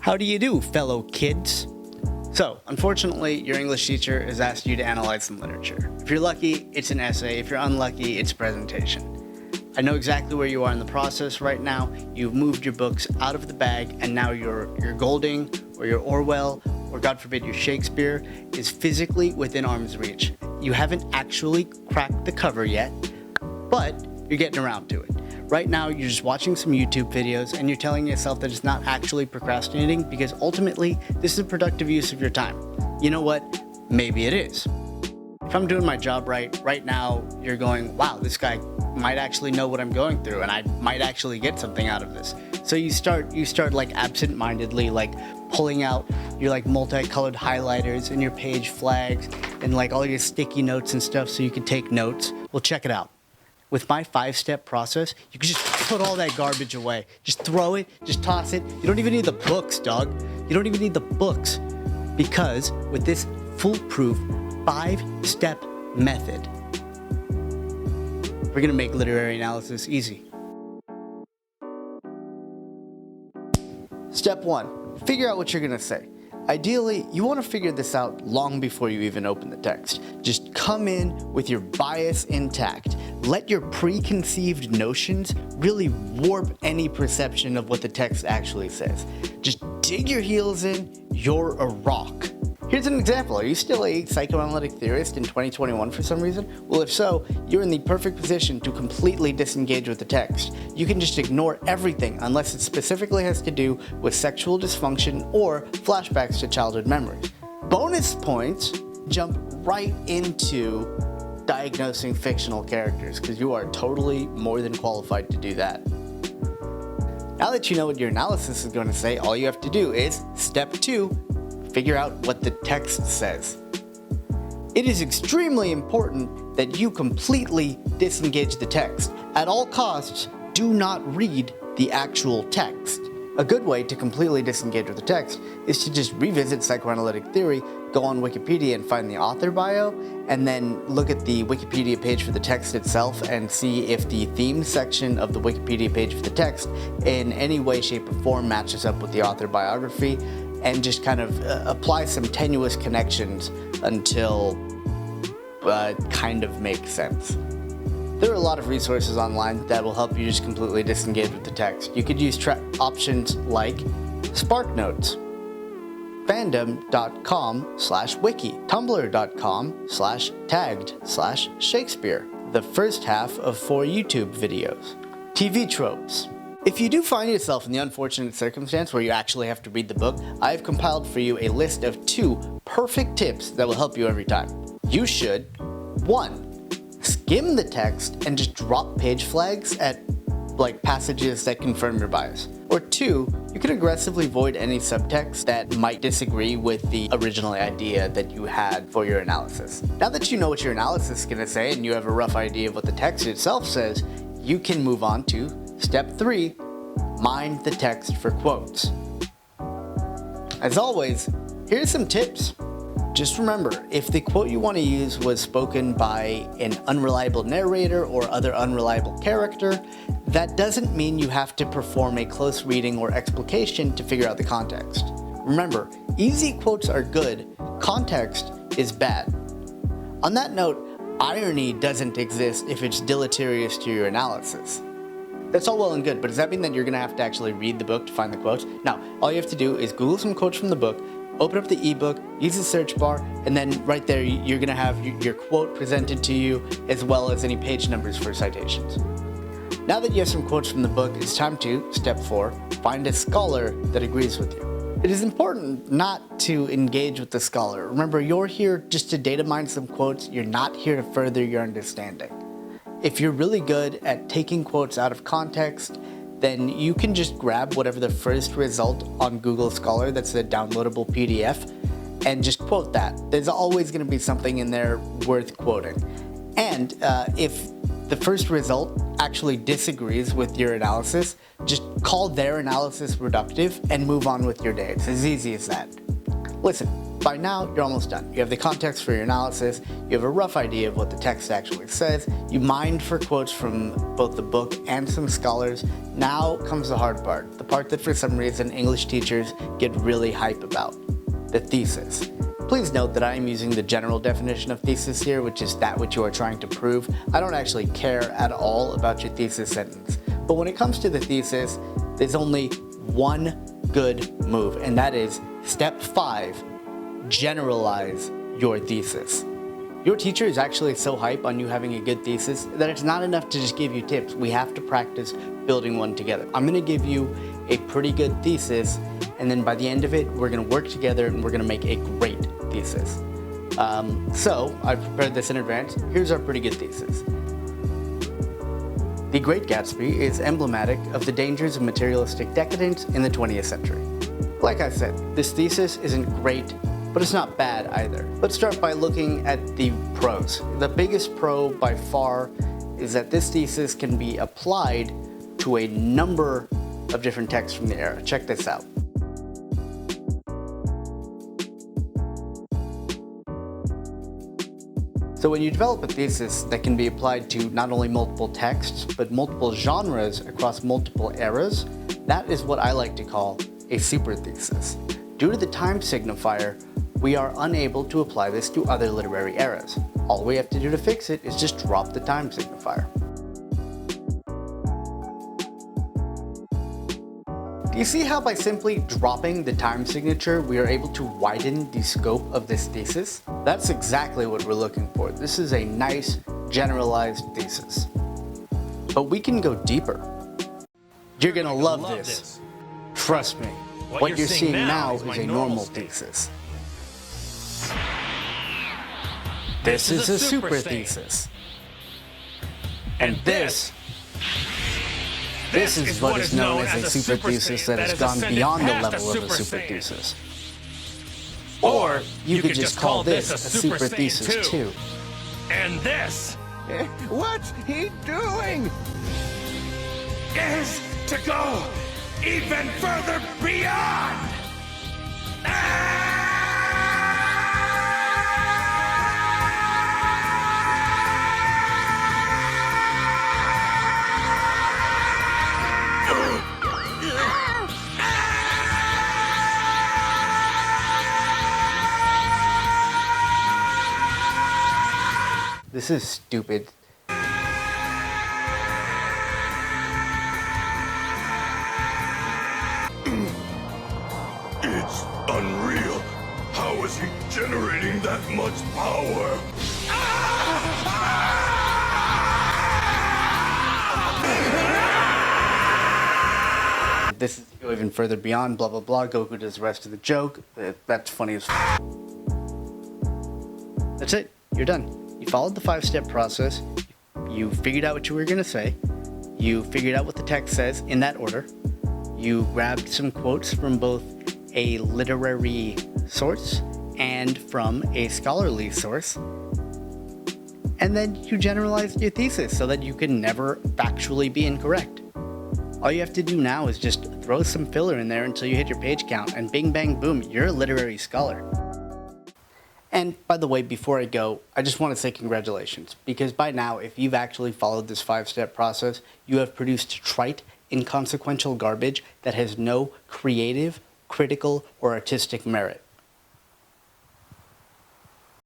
How do you do, fellow kids? So, unfortunately, your English teacher has asked you to analyze some literature. If you're lucky, it's an essay. If you're unlucky, it's a presentation. I know exactly where you are in the process right now. You've moved your books out of the bag, and now your Golding or your Orwell, or God forbid your Shakespeare, is physically within arm's reach. You haven't actually cracked the cover yet, but you're getting around to it. Right now, you're just watching some YouTube videos and you're telling yourself that it's not actually procrastinating because ultimately, this is a productive use of your time. You know what? Maybe it is. If I'm doing my job right now, you're going, wow, this guy might actually know what I'm going through and I might actually get something out of this. So you start like absent-mindedly like pulling out your like multicolored highlighters and your page flags and like all your sticky notes and stuff so you can take notes. Well, check it out. With my 5-step process, you can just put all that garbage away. Just throw it, just toss it. You don't even need the books, dog. You don't even need the books. Because with this foolproof 5-step method, we're gonna make literary analysis easy. Step 1, figure out what you're gonna say. Ideally, you want to figure this out long before you even open the text. Just come in with your bias intact. Let your preconceived notions really warp any perception of what the text actually says. Just dig your heels in, you're a rock. Here's an example. Are you still a psychoanalytic theorist in 2021 for some reason? Well, if so, you're in the perfect position to completely disengage with the text. You can just ignore everything unless it specifically has to do with sexual dysfunction or flashbacks to childhood memories. Bonus points, jump right into diagnosing fictional characters because you are totally more than qualified to do that. Now that you know what your analysis is going to say, all you have to do is step 2, figure out what the text says. It is extremely important that you completely disengage the text. At all costs, do not read the actual text. A good way to completely disengage with the text is to just revisit psychoanalytic theory, go on Wikipedia and find the author bio, and then look at the Wikipedia page for the text itself and see if the theme section of the Wikipedia page for the text in any way, shape, or form matches up with the author biography, and just kind of apply some tenuous connections until it kind of makes sense. There are a lot of resources online that will help you just completely disengage with the text. You could use options like SparkNotes, fandom.com/wiki, tumblr.com/tagged/Shakespeare, the first half of 4 YouTube videos. TV tropes. If you do find yourself in the unfortunate circumstance where you actually have to read the book, I have compiled for you a list of 2 perfect tips that will help you every time. You should, 1, skim the text and just drop page flags at like passages that confirm your bias. Or 2, you can aggressively void any subtext that might disagree with the original idea that you had for your analysis. Now that you know what your analysis is going to say and you have a rough idea of what the text itself says, you can move on to Step 3, mine the text for quotes. As always, here's some tips. Just remember, if the quote you want to use was spoken by an unreliable narrator or other unreliable character, that doesn't mean you have to perform a close reading or explication to figure out the context. Remember, easy quotes are good, context is bad. On that note, irony doesn't exist if it's deleterious to your analysis. That's all well and good, but does that mean that you're going to have to actually read the book to find the quotes? No, all you have to do is Google some quotes from the book, open up the ebook, use the search bar, and then right there you're going to have your quote presented to you as well as any page numbers for citations. Now that you have some quotes from the book, it's time to, step 4, find a scholar that agrees with you. It is important not to engage with the scholar. Remember, you're here just to data mine some quotes, you're not here to further your understanding. If you're really good at taking quotes out of context, then you can just grab whatever the first result on Google Scholar that's a downloadable PDF and just quote that. There's always going to be something in there worth quoting. And if the first result actually disagrees with your analysis, just call their analysis reductive and move on with your day. It's as easy as that. Listen, By now, you're almost done. You have the context for your analysis, you have a rough idea of what the text actually says, you mined for quotes from both the book and some scholars. Now comes the hard part, the part that for some reason English teachers get really hype about, the thesis. Please note that I am using the general definition of thesis here, which is that which you are trying to prove. I don't actually care at all about your thesis sentence. But when it comes to the thesis, there's only one good move, and that is step 5, generalize your thesis. Your teacher is actually so hype on you having a good thesis that it's not enough to just give you tips. We have to practice building one together. I'm going to give you a pretty good thesis, and then by the end of it, we're going to work together and we're going to make a great thesis. So I've prepared this in advance. Here's our pretty good thesis. The Great Gatsby is emblematic of the dangers of materialistic decadence in the 20th century. Like I said, this thesis isn't great, but it's not bad either. Let's start by looking at the pros. The biggest pro by far is that this thesis can be applied to a number of different texts from the era. Check this out. So when you develop a thesis that can be applied to not only multiple texts, but multiple genres across multiple eras, that is what I like to call a super thesis. Due to the time signifier, we are unable to apply this to other literary eras. All we have to do to fix it is just drop the time signifier. Do you see how by simply dropping the time signature, we are able to widen the scope of this thesis? That's exactly what we're looking for. This is a nice, generalized thesis. But we can go deeper. You're gonna love this. Trust me. What you're seeing now is a normal thesis. This is a super thesis. And this is what is known as a super thesis that has gone beyond the level of a super thesis. Or you could just call this a super thesis too. And this, What's he doing? is to go even further beyond. This is stupid. It's unreal. How is he generating that much power? This is go even further beyond, blah, blah, blah. Goku does the rest of the joke. That's funny as f. That's it. You're done. You followed the 5-step process. You figured out what you were going to say. You figured out what the text says in that order. You grabbed some quotes from both a literary source and from a scholarly source. And then you generalized your thesis so that you can never factually be incorrect. All you have to do now is just throw some filler in there until you hit your page count, and bing, bang, boom, you're a literary scholar. And by the way, before I go, I just want to say congratulations, because by now, if you've actually followed this 5-step process, you have produced trite, inconsequential garbage that has no creative, critical, or artistic merit.